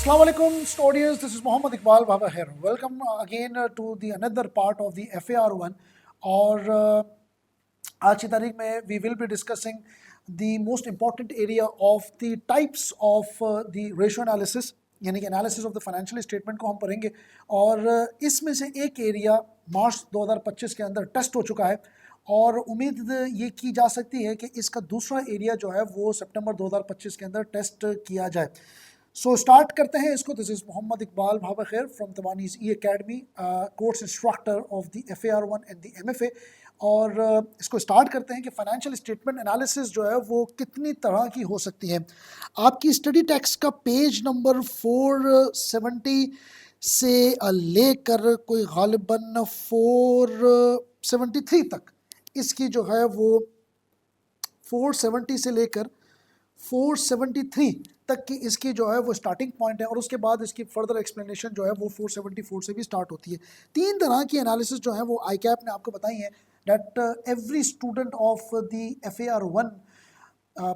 Assalamu alaikum, audience. This is Muhammad Iqbal Baba here. Welcome again to the another part of the FAR1. और आज की तारीख में we will be discussing the most important area of the types of the ratio analysis, यानी कि analysis of the financial statement को हम पढ़ेंगे। और इसमें से एक एरिया मार्च 2025 के अंदर टेस्ट हो चुका है और उम्मीद ये की जा सकती है कि इसका दूसरा एरिया जो है वो सितंबर 2025 के अंदर टेस्ट किया जाए। सो स्टार्ट करते हैं इसको। This is Mohammad Iqbal Bhaba Khair from Tawanis E academy, course instructor of the FAR1 and the MFA। और इसको स्टार्ट करते हैं कि फाइनेंशियल स्टेटमेंट एनालिसिस जो है वो कितनी तरह की हो सकती है। आपकी स्टडी टेक्स्ट का पेज नंबर 470 से लेकर कोई गालिबन 473 तक, इसकी जो है वो 470 से लेकर 473 तक की इसकी जो है वो स्टार्टिंग पॉइंट है और उसके बाद इसकी फर्दर एक्सप्लेनेशन जो है वो 474 से भी स्टार्ट होती है। तीन तरह की एनालिसिस जो है वो ICAP ने आपको बताई है that every student of the FAR1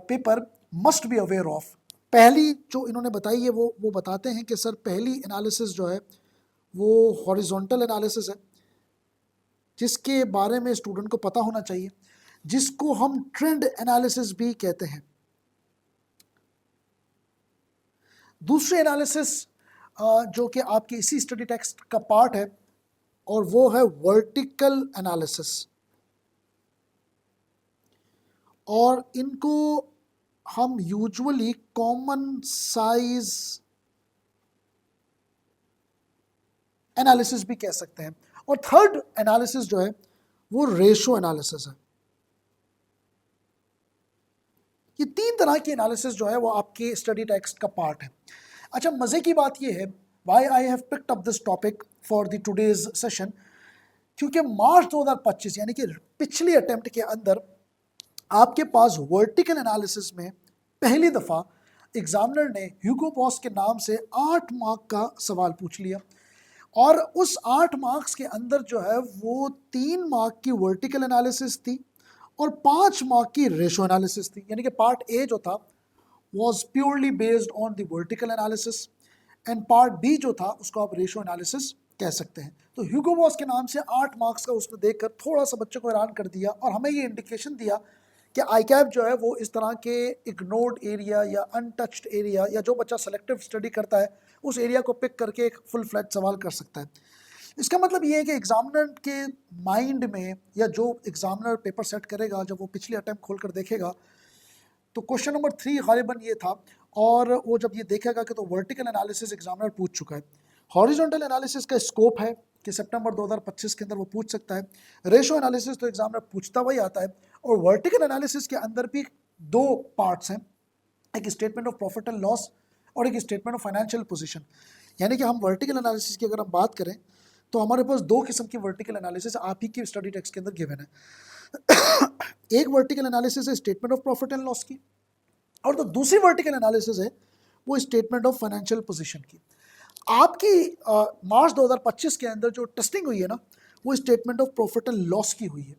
paper must be aware of. पहली जो इन्होंने बताई है वो बताते हैं कि सर पहली एनालिसिस जो है वो हॉरिजॉन्टल एनालिसिस है, जिसके बारे में स्टूडेंट को पता होना चाहिए, जिसको हम ट्रेंड एनालिसिस भी कहते हैं। दूसरी एनालिसिस जो कि आपके इसी स्टडी टेक्स्ट का पार्ट है और वो है वर्टिकल एनालिसिस, और इनको हम यूजुअली कॉमन साइज एनालिसिस भी कह सकते हैं। और थर्ड एनालिसिस जो है वो रेशो एनालिसिस है। ये तीन तरह की एनालिसिस जो है वो आपके स्टडी टेक्स्ट का पार्ट है। अच्छा, मज़े की बात ये है why I have picked up this topic for the today's session, क्योंकि मार्च 2025 यानी कि पिछली अटेम्प्ट के अंदर आपके पास वर्टिकल एनालिसिस में पहली दफ़ा एग्जामिनर ने ह्यूगो बॉस के नाम से 8 मार्क का सवाल पूछ लिया और उस 8 मार्क्स के अंदर जो है वो 3 मार्क की वर्टिकल एनालिसिस थी और 5 मार्क की रेशो एनालिसिस थी। यानी कि पार्ट ए जो था was purely based on the vertical analysis and part B जो था उसको आप रेशो एनालिसिस कह सकते हैं। तो ह्यूगो बॉस के नाम से 8 मार्क्स का उसने देखकर थोड़ा सा बच्चों को हैरान कर दिया और हमें ये इंडिकेशन दिया कि ICAP जो है वो इस तरह के इग्नोर्ड एरिया या अनटच्ड एरिया या जो बच्चा सेलेक्टिव स्टडी करता है उस एरिया को पिक करके एक फुल फ्लैट सवाल कर सकता है। इसका मतलब ये है कि एग्जामिनर के माइंड में या जो एग्जामिनर पेपर सेट करेगा जब वो पिछली अटैम्प्ट खोल कर देखेगा तो क्वेश्चन नंबर 3 गालिबन ये था, और वो जब ये देखेगा कि तो वर्टिकल एनालिसिस एग्जामिनर पूछ चुका है। हॉरिजॉन्टल एनालिसिस का स्कोप है कि सितंबर 2025 के अंदर वो पूछ सकता है। रेशो एनालिसिस तो एग्जामिनर पूछता वही आता है। और वर्टिकल एनालिसिस के अंदर भी 2 पार्ट्स हैं, एक statement of profit and loss और एक स्टेटमेंट ऑफ फाइनेंशियल पोजीशन। यानी कि हम वर्टिकल एनालिसिस की अगर हम बात करें तो हमारे पास 2 किस्म की वर्टिकल एनालिसिस आप ही की स्टडी टेक्स्ट के अंदर गिवन है। एक वर्टिकल एनालिसिस है statement of profit and loss की, और तो दूसरी वर्टिकल एनालिसिस है वो स्टेटमेंट ऑफ फाइनेंशियल पोजीशन की। आपकी मार्च 2025 के अंदर जो टेस्टिंग हुई है ना वो statement of profit and loss की हुई है।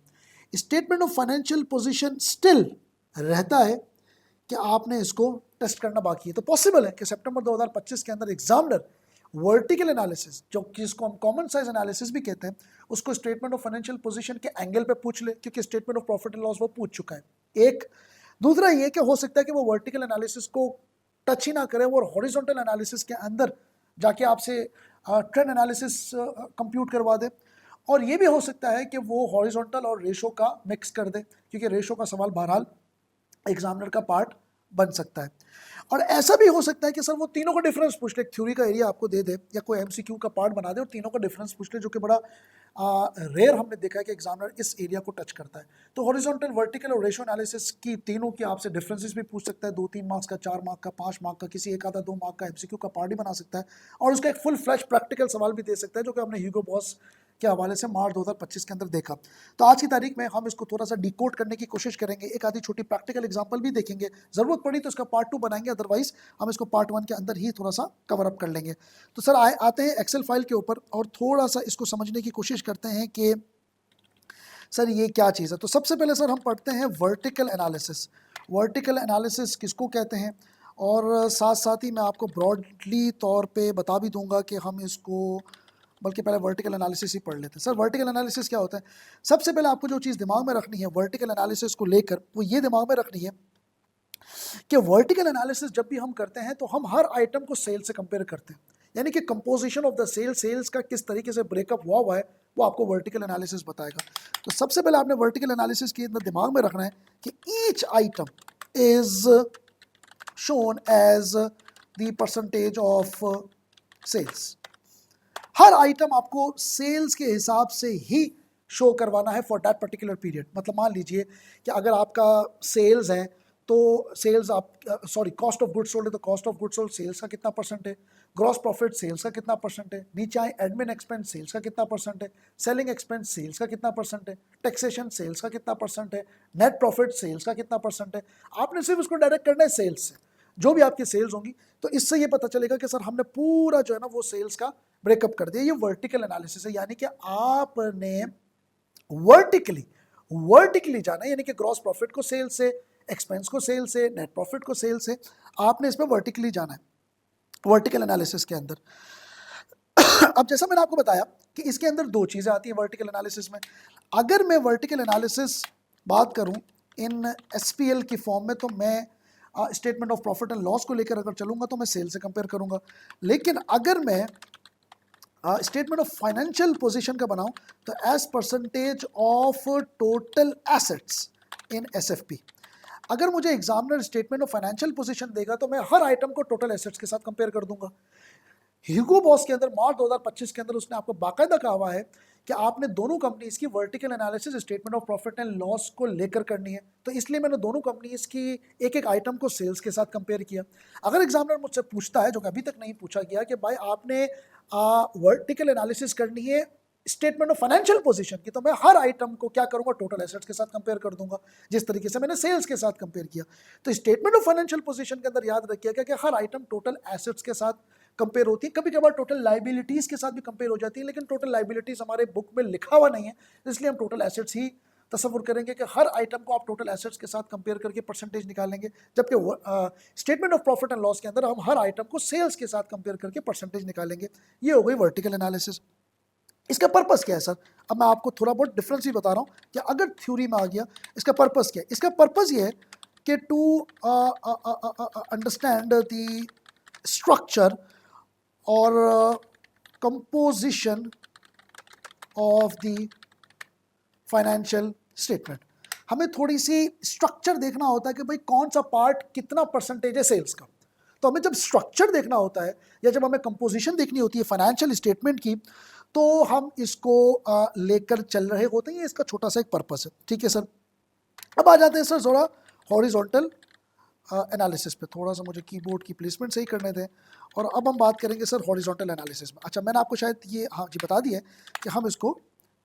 Statement of financial position still रहता है कि आपने इसको टेस्ट करना बाकी है। तो पॉसिबल है कि सितंबर 2025 के अंदर एग्जामिनर वर्टिकल एनालिसिस जो जिसको हम कॉमन साइज एनालिसिस भी कहते हैं उसको स्टेटमेंट ऑफ फाइनेंशियल पोजीशन के एंगल पे पूछ ले, क्योंकि statement of profit and loss वो पूछ चुका है। एक दूसरा ये कि हो सकता है कि वो वर्टिकल एनालिसिस को टच ही ना करे, वो हॉरिजॉन्टल एनालिसिस के अंदर जाके आपसे ट्रेंड एनालिसिस कंप्यूट करवा दे। और ये भी हो सकता है कि वो हॉरिजॉन्टल और रेशो का मिक्स कर दे, क्योंकि रेशो का सवाल बहरहाल एग्जामिनर का पार्ट बन सकता है। और ऐसा भी हो सकता है कि सर वो तीनों का डिफरेंस पूछ ले, थ्योरी का एरिया आपको दे दे या कोई MCQ का पार्ट बना दे और तीनों का डिफरेंस पूछ ले, जो कि बड़ा रेयर हमने देखा है कि एग्जामिनर इस एरिया को टच करता है। तो हॉरिजॉन्टल, वर्टिकल और रेशो एनालिसिस की तीनों की आपसे डिफरेंसेस भी पूछ सकता है। 2-3 मार्क्स का, 4 मार्क का, 5 मार्क का, किसी एक आधा 2 मार्क का MCQ का पार्ट ही बना सकता है और उसका एक फुल फ्लैश प्रैक्टिकल सवाल भी दे सकता है, जो कि हमने ह्यूगो बॉस के हवाले से मार्च 2025 के अंदर देखा। तो आज की तारीख में हम इसको थोड़ा सा डिकोड करने की कोशिश करेंगे, एक आधी छोटी प्रैक्टिकल एग्जांपल भी देखेंगे, जरूरत पड़ी तो इसका पार्ट 2 बनाएंगे, अदरवाइज हम इसको पार्ट 1 के अंदर ही थोड़ा सा कवर अप कर लेंगे। तो सर आते हैं एक्सेल फाइल के ऊपर और थोड़ा सा इसको समझने की कोशिश करते हैं कि सर ये क्या चीज़ है। तो सबसे पहले सर हम पढ़ते हैं वर्टिकल एनालिसिस। वर्टिकल एनालिसिस किसको कहते हैं और साथ साथ ही मैं आपको ब्रॉडली तौर पे बता भी दूंगा कि हम इसको, बल्कि पहले वर्टिकल एनालिसिस ही पढ़ लेते हैं। सर वर्टिकल एनालिसिस क्या होता है? सबसे पहले आपको जो चीज़ दिमाग में रखनी है वर्टिकल एनालिसिस को लेकर, वो ये दिमाग में रखनी है कि वर्टिकल एनालिसिस जब भी हम करते हैं तो हम हर आइटम को सेल से कंपेयर करते हैं, यानी कि कंपोजिशन ऑफ द सेल्स का किस तरीके से ब्रेकअप हुआ है वो आपको वर्टिकल एनालिसिस बताएगा। तो सबसे पहले आपने वर्टिकल एनालिसिस के अंदर दिमाग में रखना है कि each item is shown as the percentage of sales. हर आइटम आपको सेल्स के हिसाब से ही शो करवाना है फॉर दैट पर्टिकुलर पीरियड। मतलब मान लीजिए कि अगर आपका सेल्स है तो सेल्स आप कॉस्ट ऑफ गुड्स सोल्ड है तो cost of goods sold sales का कितना परसेंट है, ग्रॉस प्रॉफिट सेल्स का कितना परसेंट है, नीचे आए एडमिन एक्सपेंस सेल्स का कितना परसेंट है, सेलिंग एक्सपेंस सेल्स का कितना परसेंट है, टैक्सेशन सेल्स का कितना परसेंट है, नेट प्रॉफिट सेल्स का कितना परसेंट है। आपने सिर्फ उसको डायरेक्ट करना है सेल्स से, जो भी आपकी सेल्स होंगी। तो इससे ये पता चलेगा कि सर हमने पूरा जो है ना वो सेल्स का ब्रेकअप कर दिया। ये वर्टिकल एनालिसिस है, यानी कि आपने वर्टिकली जाना है, यानी कि ग्रॉस प्रॉफिट को सेल से, एक्सपेंस को सेल से, नेट प्रॉफिट को सेल से, आपने इसमें वर्टिकली जाना है वर्टिकल एनालिसिस के अंदर। अब जैसा मैंने आपको बताया कि इसके अंदर दो चीज़ें आती हैं वर्टिकल एनालिसिस में। अगर मैं वर्टिकल एनालिसिस बात करूं इन एसपीएल की फॉर्म में, तो मैं statement of profit and loss को लेकर अगर चलूंगा तो मैं सेल से कंपेयर करूंगा। लेकिन अगर मैं स्टेटमेंट ऑफ फाइनेंशियल पोजीशन का बनाऊं तो as percentage of total assets in SFP. अगर मुझे examiner statement of financial position देगा तो मैं हर आइटम को टोटल एसेट्स के साथ कंपेयर कर दूंगा। ह्यूगो बॉस के अंदर मार्च 2025 के अंदर उसने आपको बाकायदा कहा हुआ है कि आपने दोनों कंपनीज की vertical analysis statement of profit and loss को लेकर करनी है। तो इसलिए मैंने दोनों कंपनीज की एक एक आइटम को सेल्स के साथ कंपेयर किया। अगर एग्जामिनर मुझसे पूछता है, जो कि अभी तक नहीं पूछा गया, कि भाई आपने वर्टिकल एनालिसिस करनी है स्टेटमेंट ऑफ फाइनेंशियल पोजीशन की, तो मैं हर आइटम को क्या करूंगा, टोटल एसेट्स के साथ कंपेयर कर दूंगा, जिस तरीके से मैंने सेल्स के साथ कंपेयर किया। तो स्टेटमेंट ऑफ फाइनेंशियल पोजीशन के अंदर याद रखिएगा कि हर आइटम टोटल एसेट्स के साथ कंपेयर होती है। कभी कभार टोटल लाइबिलिटीज के साथ भी कंपेयर हो जाती है, लेकिन टोटल लाइबिलिटीज हमारे बुक में लिखा हुआ नहीं है, इसलिए हम टोटल एसेट्स ही तस्वुर करेंगे कि हर आइटम को आप टोटल एसेट्स के साथ कंपेयर करके परसेंटेज निकालेंगे। जबकि statement of profit and loss के अंदर हम हर आइटम को सेल्स के साथ कंपेयर करके परसेंटेज निकालेंगे। ये हो गई वर्टिकल एनालिसिस। इसका पर्पस क्या है सर? अब मैं आपको थोड़ा बहुत डिफरेंस ही बता रहा हूँ कि अगर थ्योरी में आ गया इसका पर्पस क्या है। इसका पर्पस ये है कि टू अंडरस्टैंड द स्ट्रक्चर और composition of the financial statement, हमें थोड़ी सी स्ट्रक्चर देखना होता है कि भाई कौन सा पार्ट कितना परसेंटेज है सेल्स का। तो हमें जब स्ट्रक्चर देखना होता है या जब हमें कंपोजिशन देखनी होती है फाइनेंशियल स्टेटमेंट की, तो हम इसको लेकर चल रहे होते हैं। इसका छोटा सा एक पर्पस है, ठीक है सर। अब आ जाते हैं सर थोड़ा हॉरिजॉन्टल एनालिसिस पे। थोड़ा सा मुझे कीबोर्ड की प्लेसमेंट सही करने दें, और अब हम बात करेंगे सर हॉरिजॉन्टल एनालिसिस में। अच्छा, मैंने आपको शायद ये हाँ जी बता दिया है कि हम इसको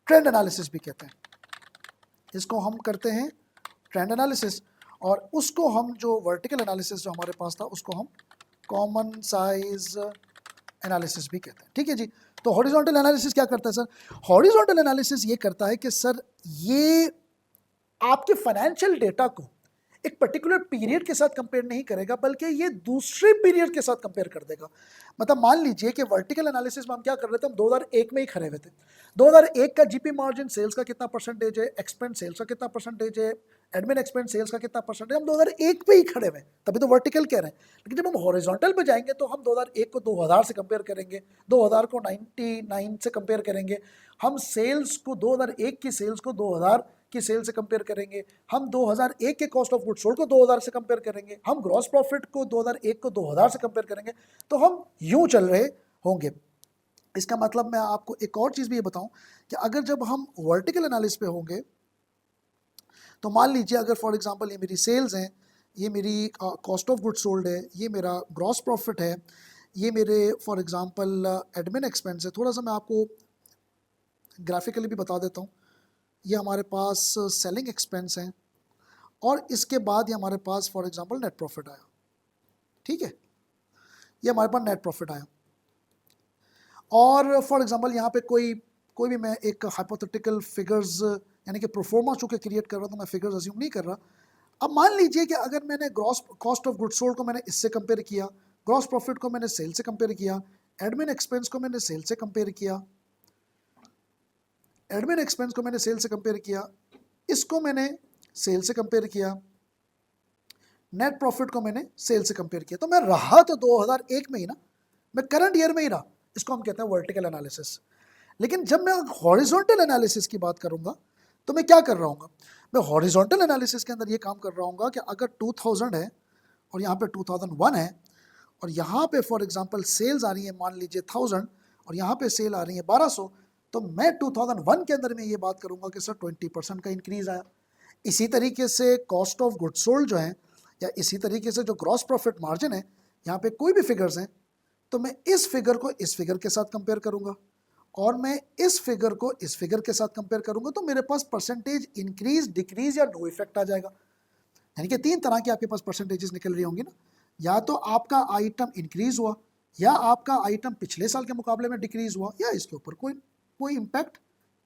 ट्रेंड एनालिसिस भी कहते हैं। इसको हम करते हैं ट्रेंड एनालिसिस, और उसको हम जो वर्टिकल एनालिसिस जो हमारे पास था उसको हम कॉमन साइज एनालिसिस भी कहते हैं, ठीक है जी। तो हॉरिजॉन्टल एनालिसिस क्या करता है सर? हॉरिजॉन्टल एनालिसिस ये करता है कि सर ये आपके फाइनेंशियल डेटा को एक पर्टिकुलर पीरियड के साथ कंपेयर नहीं करेगा, बल्कि ये दूसरे पीरियड के साथ कंपेयर कर देगा। मतलब मान लीजिए कि वर्टिकल एनालिसिस में हम क्या कर रहे थे, हम 2001 में ही खड़े हुए थे। 2001 का जीपी मार्जिन सेल्स का कितना परसेंटेज है, एक्सपेंस सेल्स का कितना परसेंटेज है, एडमिन एक्सपेंस सेल्स का कितना परसेंटेज, हम 2001 पे ही खड़े हुए, तभी तो वर्टिकल कह रहे हैं। लेकिन जब हम हॉरिजॉन्टल पे जाएंगे तो हम 2001 को 2000 से कंपेयर करेंगे, 2000 को 99 से कंपेयर करेंगे, हम सेल्स को 2001 की सेल्स को 2000 की सेल से कंपेयर करेंगे, हम 2001 के कॉस्ट ऑफ गुड्स सोल्ड को 2000 से कंपेयर करेंगे, हम ग्रॉस प्रॉफिट को 2001 को 2000 से कंपेयर करेंगे। तो हम यूं चल रहे होंगे। इसका मतलब मैं आपको एक और चीज़ भी ये बताऊं कि अगर जब हम वर्टिकल एनालिसिस पे होंगे तो मान लीजिए अगर फॉर एग्जांपल ये मेरी सेल्स हैं, ये मेरी कॉस्ट ऑफ गुड्स सोल्ड है, ये मेरा ग्रॉस प्रॉफिट है, ये मेरे फॉर एग्जांपल एडमिन एक्सपेंस है। थोड़ा सा मैं आपको ग्राफिकली भी बता देता हूँ। ये हमारे पास सेलिंग एक्सपेंस हैं, और इसके बाद ये हमारे पास फॉर एग्जांपल नेट प्रॉफिट आया, ठीक है, ये हमारे पास नेट प्रॉफिट आया। और फॉर एग्जांपल यहाँ पे कोई भी मैं एक हाइपोथेटिकल फिगर्स यानी कि प्रोफॉर्मा चूँकि क्रिएट कर रहा हूँ तो मैं फिगर्स अज्यूम नहीं कर रहा, अब मान लीजिए कि अगर मैंने gross cost of goods sold को मैंने इससे कंपेयर किया, ग्रॉस प्रॉफिट को मैंने सेल से कंपेयर किया, एडमिन एक्सपेंस को मैंने सेल से कंपेयर किया, एडमिन एक्सपेंस को मैंने सेल से कंपेयर किया, इसको मैंने सेल से कंपेयर किया, नेट प्रॉफिट को मैंने सेल से कंपेयर किया, तो मैं रहा तो 2001 में ही ना, मैं करंट ईयर में ही रहा। इसको हम कहते हैं वर्टिकल एनालिसिस। लेकिन जब मैं हॉरिजॉन्टल एनालिसिस की बात करूंगा तो मैं क्या कर रहा हूँ, मैं हॉरिजॉन्टल एनालिसिस के अंदर ये काम कर रहा हूँ कि अगर 2000 है और यहाँ पे 2001 है और यहाँ पे फॉर एग्जांपल सेल्स आ रही है मान लीजिए 1000 और यहाँ पे सेल आ रही है 1200, तो मैं 2001 के अंदर में ये बात करूंगा कि सर 20% का इंक्रीज आया। इसी तरीके से कॉस्ट ऑफ गुड्स सोल्ड जो है या इसी तरीके से जो ग्रॉस प्रॉफिट मार्जिन है, यहाँ पे कोई भी फिगर्स हैं तो मैं इस फिगर को इस फिगर के साथ कंपेयर करूंगा और मैं इस फिगर को इस फिगर के साथ कंपेयर करूंगा, तो मेरे पास परसेंटेज इंक्रीज डिक्रीज या नो इफेक्ट आ जाएगा। यानी कि 3 तरह की आपके पास परसेंटेजेस निकल रही होंगी ना, या तो आपका आइटम इंक्रीज हुआ, या आपका आइटम पिछले साल के मुकाबले में डिक्रीज हुआ, या इसके ऊपर कोई इंपैक्ट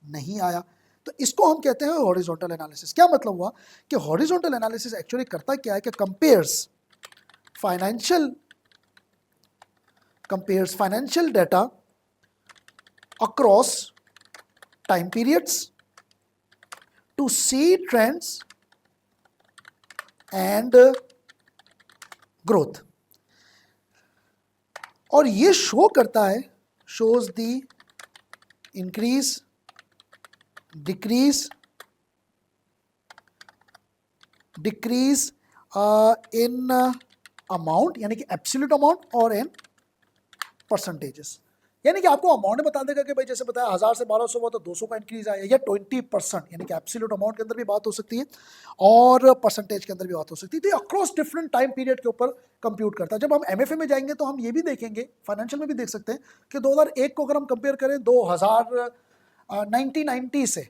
नहीं आया। तो इसको हम कहते हैं हॉरिजॉन्टल एनालिसिस। क्या मतलब हुआ कि हॉरिजॉन्टल एनालिसिस एक्चुअली करता क्या है कि compares financial data across time periods to see trends and growth, और ये शो करता है, shows the increase decrease in amount यानी कि absolute amount और in percentages। यानी कि आपको अमाउंट बता देगा कि भाई जैसे बताया 1000 से 1200 हुआ तो 200 का इंक्रीज आया, या 20% यानी कि एब्सोल्यूट अमाउंट के अंदर भी बात हो सकती है और परसेंटेज के अंदर भी बात हो सकती है। तो ये अक्रॉस डिफरेंट टाइम पीरियड के ऊपर कंप्यूट करता है। जब हम एमएफए में जाएंगे तो हम ये भी देखेंगे, फाइनेंशियल में भी देख सकते हैं कि 2001 को अगर हम कंपेयर करें 1990 से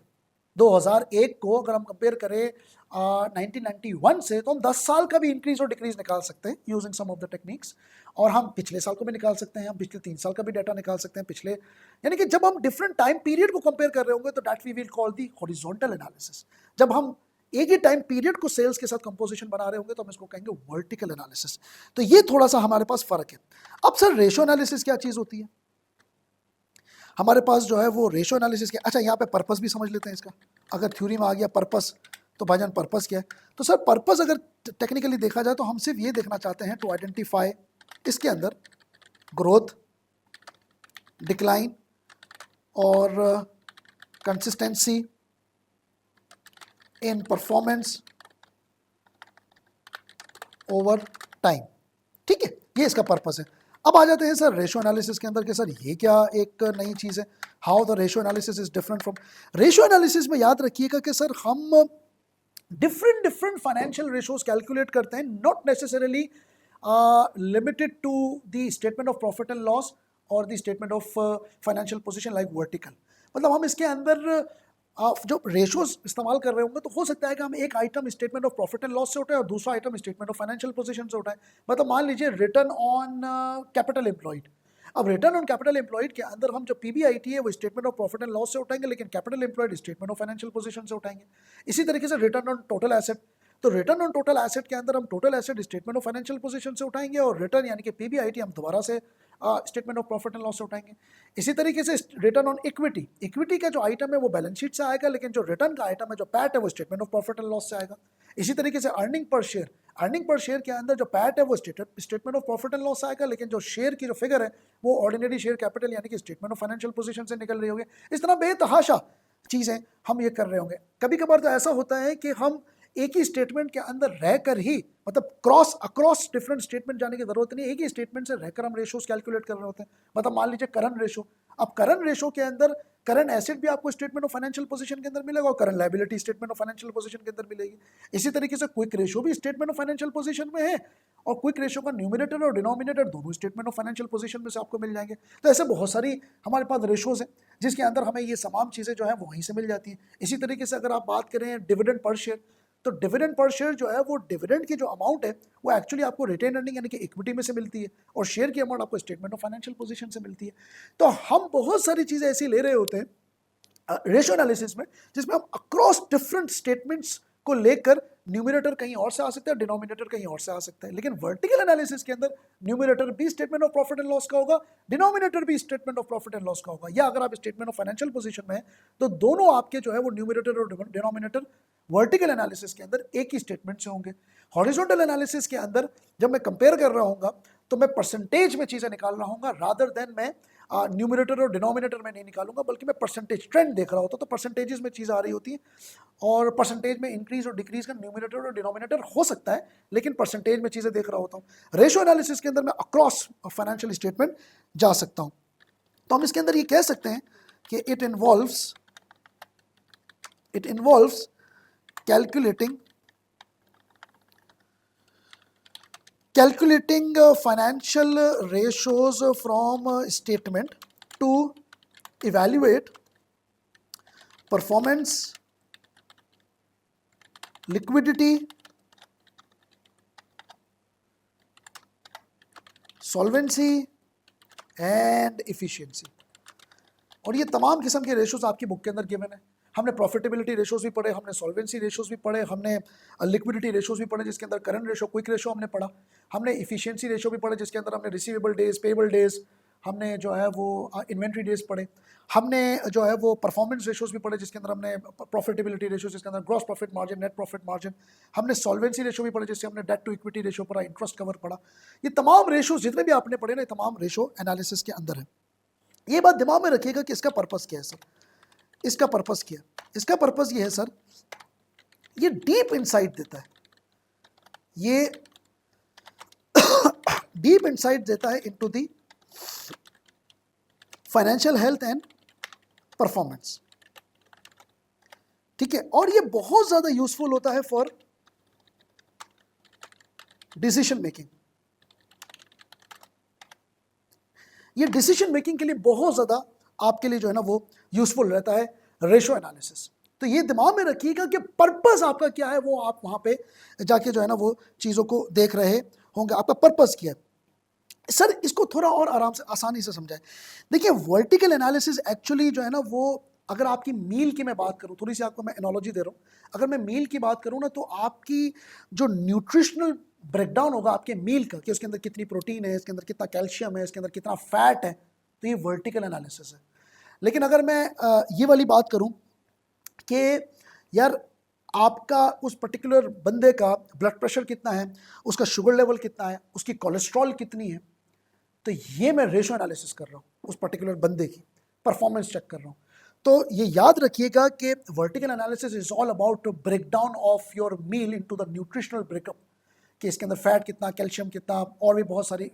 2001 को अगर हम कंपेयर करें 1991 से, तो हम 10 साल का भी इंक्रीज और डिक्रीज निकाल सकते हैं using some of the techniques, और हम पिछले साल को भी निकाल सकते हैं, हम पिछले 3 साल का भी डाटा निकाल सकते हैं पिछले। यानी कि जब हम डिफरेंट टाइम पीरियड को कंपेयर कर रहे होंगे तो that we will call the horizontal analysis. जब हम एक ही टाइम पीरियड को सेल्स के साथ कंपोजिशन बना रहे होंगे तो हम इसको कहेंगे वर्टिकल एनालिसिस। तो ये थोड़ा सा हमारे पास फर्क है। अब सर रेशो एनालिसिस क्या चीज होती है? हमारे पास जो है वो रेशो एनालिसिस क्या, अच्छा यहाँ पे पर्पस भी समझ लेते हैं इसका। अगर थ्योरी में आ गया पर्पस तो भाईजान पर्पस क्या है? तो सर पर्पस अगर टेक्निकली देखा जाए तो हम सिर्फ ये देखना चाहते हैं टू आइडेंटिफाई इसके अंदर ग्रोथ, डिक्लाइन और consistency in performance over time. ठीक है, ये इसका पर्पस है। अब आ जाते हैं सर रेशो एनालिसिस के अंदर कि सर ये क्या एक नई चीज़ है, how the ratio analysis is different from. Ratio analysis में याद रखिएगा कि सर हम डिफरेंट फाइनेंशियल रेशोज कैलकुलेट करते हैं, not necessarily limited to the statement of profit and loss और the statement of financial position like vertical. मतलब हम इसके अंदर जो रेशोज इस्तेमाल कर रहे होंगे तो हो सकता है कि हम एक item statement of profit and loss से उठाए और दूसरा item statement of financial position से उठाए। मतलब मान लीजिए रिटर्न ऑन कैपिटल एम्प्लॉयड। अब रिटर्न ऑन कैपिटल एम्प्लॉयड के अंदर हम जो पीबीआईटी है वो statement of profit and loss से उठाएंगे, लेकिन capital employed statement of financial position से उठाएंगे। इसी तरीके से रिटर्न ऑन टोटल एसेट, तो रिटर्न ऑन टोटल एसेट के अंदर हम total asset statement of financial position से उठाएंगे और रिटर्न यानी कि पीबीआईटी हम दोबारा से statement of profit and loss से उठाएंगे। इसी तरीके से रिटर्न ऑन इक्विटी, इक्विटी का जो आइटम है वो बैलेंस शीट से आएगा, लेकिन जो रिटर्न का आइटम है जो पैट है वो statement of profit and loss से आएगा। इसी तरीके से earning per share, earning per share के अंदर जो पैट है वो statement of profit and loss से आएगा, लेकिन जो शेयर की जो फिगर है वो ऑर्डिनरी शेयर कैपिटल यानी कि स्टेटमेंट ऑफ फाइनेंशियल पोजीशन से निकल रही होगी। इस तरह बेतहाशा चीज़ें हम ये कर रहे होंगे। कभी कभार तो ऐसा होता है कि हम एक ही स्टेटमेंट के अंदर रहकर ही, मतलब अक्रॉस डिफरेंट स्टेटमेंट जाने की जरूरत नहीं, एक ही स्टेटमेंट से रहकर हम रेशोज कैलकुलेट कर रहे होते हैं। मतलब मान लीजिए करंट रेशो, अब करंट रेशो के अंदर करंट एसेट भी आपको स्टेटमेंट ऑफ फाइनेंशियल पोजीशन के अंदर मिलेगा और current liability statement of financial position के अंदर मिलेगी। इसी तरीके से क्विक रेशो भी स्टेटमेंट ऑफ फाइनेंशियल पोजीशन में है और क्विक रेशो का न्यूमिनेटर और डिनोमिनेटर दोनों स्टेटमेंट ऑफ फाइनेंशियल पोजीशन में से आपको मिल जाएंगे। तो ऐसे बहुत सारी हमारे पास रेशोज हैं जिसके अंदर हमें ये तमाम चीज़ें जो है वो वहीं से मिल जाती हैं। इसी तरीके से अगर आप बात करें डिविडेंड पर शेयर, तो डिविडेंड पर शेयर जो है वो डिविडेंड की जो अमाउंट है वो एक्चुअली आपको रिटेन अर्निंग यानी कि इक्विटी में से मिलती है और शेयर की अमाउंट आपको स्टेटमेंट ऑफ फाइनेंशियल पोजीशन से मिलती है। तो हम बहुत सारी चीज़ें ऐसी ले रहे होते हैं रेशो एनालिसिस में जिसमें हम अक्रॉस डिफरेंट स्टेटमेंट्स को लेकर न्यूमरेटर कहीं और से आ सकता है, डिनोमिनेटर कहीं और से आ सकता है। लेकिन वर्टिकल एनालिसिस के अंदर न्यूमरेटर भी statement of profit and loss का होगा, डिनोमिनेटर भी statement of profit and loss का होगा। या अगर आप स्टेटमेंट ऑफ फाइनेंशियल पोजीशन में है तो दोनों आपके जो है वो न्यूमरेटर और डिनोमिनेटर वर्टिकल एनालिसिस के अंदर एक ही स्टेटमेंट से होंगे। हॉरिजॉन्टल एनालिसिस के अंदर जब मैं कंपेयर कर रहा हूँ तो मैं परसेंटेज में चीजें निकाल रहा हूँ, रादर देन मैं न्यूमरेटर और डिनोमिनेटर में नहीं निकालूंगा, बल्कि मैं परसेंटेज ट्रेंड देख रहा होता तो परसेंटेजेस में चीज़ आ रही होती है, और परसेंटेज में इंक्रीज और डिक्रीज का न्यूमरेटर और डिनोमिनेटर हो सकता है, लेकिन परसेंटेज में चीज़ें देख रहा होता हूँ। रेशो एनालिसिस के अंदर मैं अक्रॉस फाइनेंशियल स्टेटमेंट जा सकता हूँ। तो हम इसके अंदर ये कह सकते हैं कि it involves calculating financial ratios from statement to evaluate performance, liquidity, solvency and efficiency। और ये तमाम किस्म के रेशोज आपकी बुक के अंदर गिवन है। हमने प्रॉफिटेबिलिटी रेशोज भी पढ़े, हमने सॉल्वेंसी रेशोज भी पढ़े, हमने लिक्विडिटी रेशोज भी पढ़े जिसके अंदर करंट रेशो, क्विक रेशो हमने पढ़ा, हमने इफिशिएंसी रेशो भी पढ़े जिसके अंदर हमने रिसीवेबल डेज, पेबल डेज, हमने जो है वो इन्वेंट्री डेज पढ़े, हमने जो है वो परफॉर्मेंस रेशोज भी पढ़े जिसके अंदर हमने प्रॉफिटेबिलिटी रेशो जिसके अंदर gross profit margin, net profit margin, हमने सॉल्वेंसी रेशो भी पढ़े जिससे हमने डेट टू इक्विटी रेशो पढ़ा, इंटरेस्ट कवर पढ़ा। ये तमाम रेशोज जितने भी आपने पढ़े ना, ये तमाम रेशो एनालिसिस के अंदर है। ये बात दिमाग में रखिएगा कि इसका पर्पस क्या है सर, इसका पर्पस क्या है? इसका पर्पस ये है सर, ये डीप इंसाइट देता है, ये डीप इंसाइट देता है into the financial health and performance, ठीक है। और ये बहुत ज्यादा यूजफुल होता है फॉर डिसीजन मेकिंग। ये डिसीजन मेकिंग के लिए बहुत ज्यादा आपके लिए जो है ना वो यूजफुल रहता है रेशो एनालिसिस। तो ये दिमाग में रखिएगा कि पर्पस आपका क्या है, वो आप वहां पे जाके जो है ना वो चीजों को देख रहे होंगे, आपका पर्पस क्या है। सर इसको थोड़ा और आराम से आसानी से समझाएं। देखिए वर्टिकल एनालिसिस एक्चुअली जो है ना वो, अगर आपकी मील की मैं बात करूं, थोड़ी सी आपको मैं एनालॉजी दे रहा हूं, अगर मैं मील की बात करूं ना तो आपकी जो न्यूट्रिशनल ब्रेकडाउन होगा आपके मील का, कि उसके अंदर कितनी प्रोटीन है, इसके अंदर कितना कैल्शियम है, इसके अंदर कितना फैट है, तो ये वर्टिकल एनालिसिस है। लेकिन अगर मैं ये वाली बात करूं कि यार आपका उस पर्टिकुलर बंदे का ब्लड प्रेशर कितना है, उसका शुगर लेवल कितना है, उसकी कोलेस्ट्रॉल कितनी है, तो ये मैं रेशो एनालिसिस कर रहा हूँ, उस पर्टिकुलर बंदे की परफॉर्मेंस चेक कर रहा हूँ। तो ये याद रखिएगा कि vertical analysis is all about breakdown of your meal into the nutritional breakup, कि इसके अंदर फैट कितना, कैल्शियम कितना, और भी बहुत सारी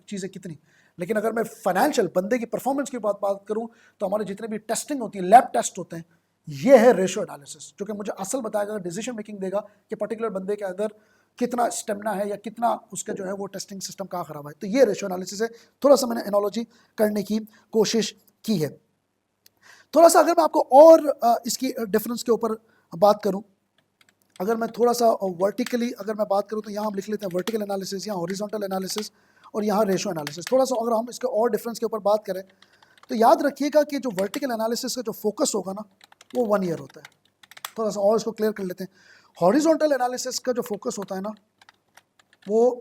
चीज़ें कितनी। लेकिन अगर मैं फाइनेंशियल बंदे की परफॉर्मेंस की बात करूँ तो हमारे जितने भी टेस्टिंग होती है, लैब टेस्ट होते हैं, ये है रेशो एनालिसिस, जो कि मुझे असल बताएगा, डिसीजन मेकिंग देगा कि पर्टिकुलर बंदे के अंदर कितना स्टेमिना है या कितना उसका जो है वो टेस्टिंग सिस्टम कहाँ खराब है। तो ये रेशो एनालिसिस है। थोड़ा सा मैंने एनालॉजी करने की कोशिश की है। थोड़ा सा अगर मैं आपको और इसकी डिफरेंस के ऊपर बात करूं, अगर मैं थोड़ा सा वर्टिकली अगर मैं बात करूं तो यहाँ हम लिख लेते हैं वर्टिकल एनालिसिस, यहाँ हॉरिजॉन्टल एनालिसिस और यहाँ रेशो एनालिसिस। थोड़ा सा अगर हम इसके और डिफरेंस के ऊपर बात करें तो याद रखिएगा कि जो वर्टिकल एनालिसिस का जो फोकस होगा ना वो 1 ईयर होता है। थोड़ा सा और इसको क्लियर कर लेते हैं। हॉरिजॉन्टल एनालिसिस का जो फोकस होता है ना वो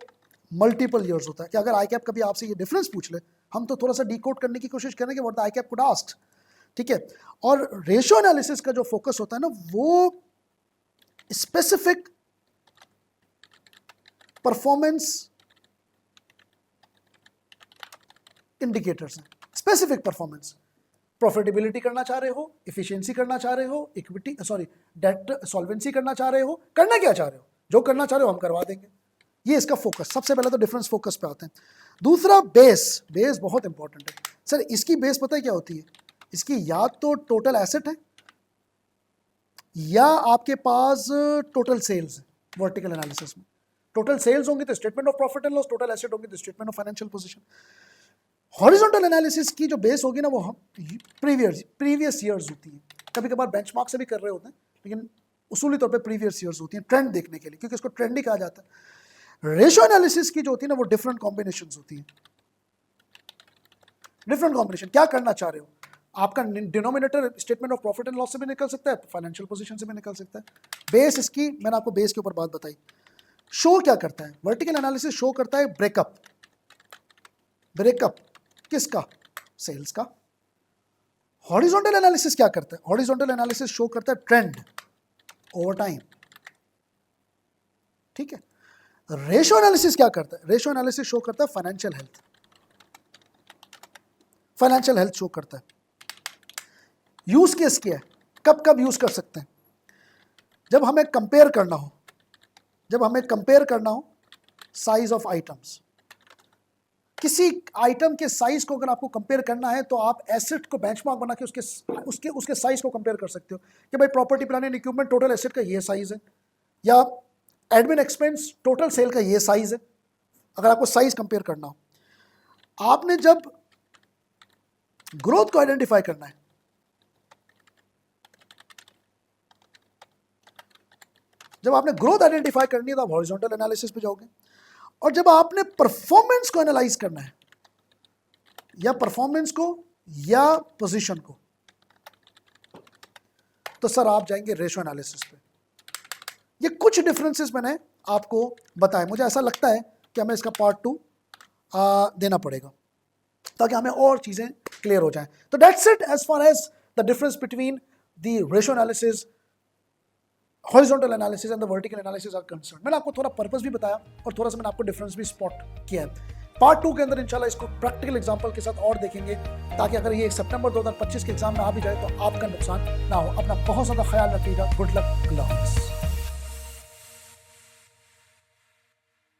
मल्टीपल ईयर्स होता है। कि अगर आईकैप कभी आपसे ये डिफरेंस पूछ ले, हम तो थोड़ा सा डिकोड करने की कोशिश करें कि व्हाट द आईकैप कुड आस्क्ड, ठीक है। और रेशो एनालिसिस का जो फोकस होता है ना वो स्पेसिफिक परफॉर्मेंस इंडिकेटर्स हैं, स्पेसिफिक परफॉर्मेंस, प्रॉफिटेबिलिटी करना चाह रहे हो, इफिशिएंसी करना चाह रहे हो, इक्विटी डेट सॉल्वेंसी करना चाह रहे हो, करना क्या चाह रहे हो, जो करना चाह रहे हो हम करवा देंगे। ये इसका फोकस। सबसे पहले तो डिफरेंस फोकस पे आते हैं। दूसरा बेस, बेस बहुत इंपॉर्टेंट है सर। इसकी बेस पता है क्या होती है? इसकी या तो टोटल एसेट है या आपके पास टोटल सेल्स है। वर्टिकल एनालिसिस में टोटल सेल्स होंगे तो statement of profit and loss, total asset होंगे तो statement of financial position. Horizontal analysis की जो बेस होगी ना वो प्रीवियस ईयर्स होती है। कभी कभार बेंचमार्क से भी कर रहे होते हैं, लेकिन उसूली तौर पे प्रीवियस ईयर्स होती हैं, ट्रेंड देखने के लिए, क्योंकि इसको ट्रेंड ही कहा जाता है। रेशो एनालिसिस की जो होती है ना वो डिफरेंट कॉम्बिनेशंस होती है। डिफरेंट कॉम्बिनेशन, क्या करना चाह रहे हो? आपका denominator statement of profit and loss से भी निकल सकता है, फाइनेंशियल पोजीशन से भी निकल सकता है। बेस इसकी, मैंने आपको बेस के ऊपर बात बताई। शो क्या करता है? वर्टिकल एनालिसिस शो करता है ब्रेकअप। ब्रेकअप किसका? सेल्स का। हॉरिजॉन्टल एनालिसिस क्या करता है? हॉरिजॉन्टल एनालिसिस शो करता है ट्रेंड ओवर टाइम, ठीक है। रेशियो एनालिसिस क्या करता है? रेशियो एनालिसिस शो करता है financial health, financial health show करता है। यूज केस क्या है? कब कब यूज कर सकते हैं? जब हमें कंपेयर करना हो, जब हमें कंपेयर करना हो साइज ऑफ आइटम्स। किसी आइटम के साइज को अगर आपको कंपेयर करना है तो आप एसेट को बेंचमार्क बना के उसके साइज को कंपेयर कर सकते हो कि भाई property plant and equipment total asset का ये साइज है, या एडमिन एक्सपेंस टोटल सेल का ये साइज है। अगर आपको साइज कंपेयर करना हो, आपने जब ग्रोथ को आइडेंटिफाई करना है, जब आपने ग्रोथ आइडेंटिफाई करनी है तो आप हॉरिजॉन्टल एनालिसिस पे जाओगे। और जब आपने परफॉर्मेंस को एनालाइज करना है, या परफॉर्मेंस को या पोजीशन को, तो सर आप जाएंगे रेशियो एनालिसिस पे। ये कुछ डिफरेंसेस मैंने आपको बताए। मुझे ऐसा लगता है कि हमें इसका पार्ट 2 देना पड़ेगा ताकि हमें और चीजें क्लियर हो जाएं। तो that's it as far as the difference between the ratio analysis, horizontal analysis and the vertical analysis are concern. मैंने आपको थोड़ा पर्पस भी बताया और थोड़ा सा मैंने आपको डिफरेंस भी स्पॉट किया है। पार्ट 2 के अंदर इंशाल्लाह इसको प्रैक्टिकल एग्जांपल के साथ और देखेंगे, ताकि अगर ये सितंबर 2025 के एग्जाम में आ भी जाए तो आपका नुकसान ना हो। अपना बहुत ज़्यादा ख्याल रखिएगा। Good luck. अल्लाह हाफ़िज़।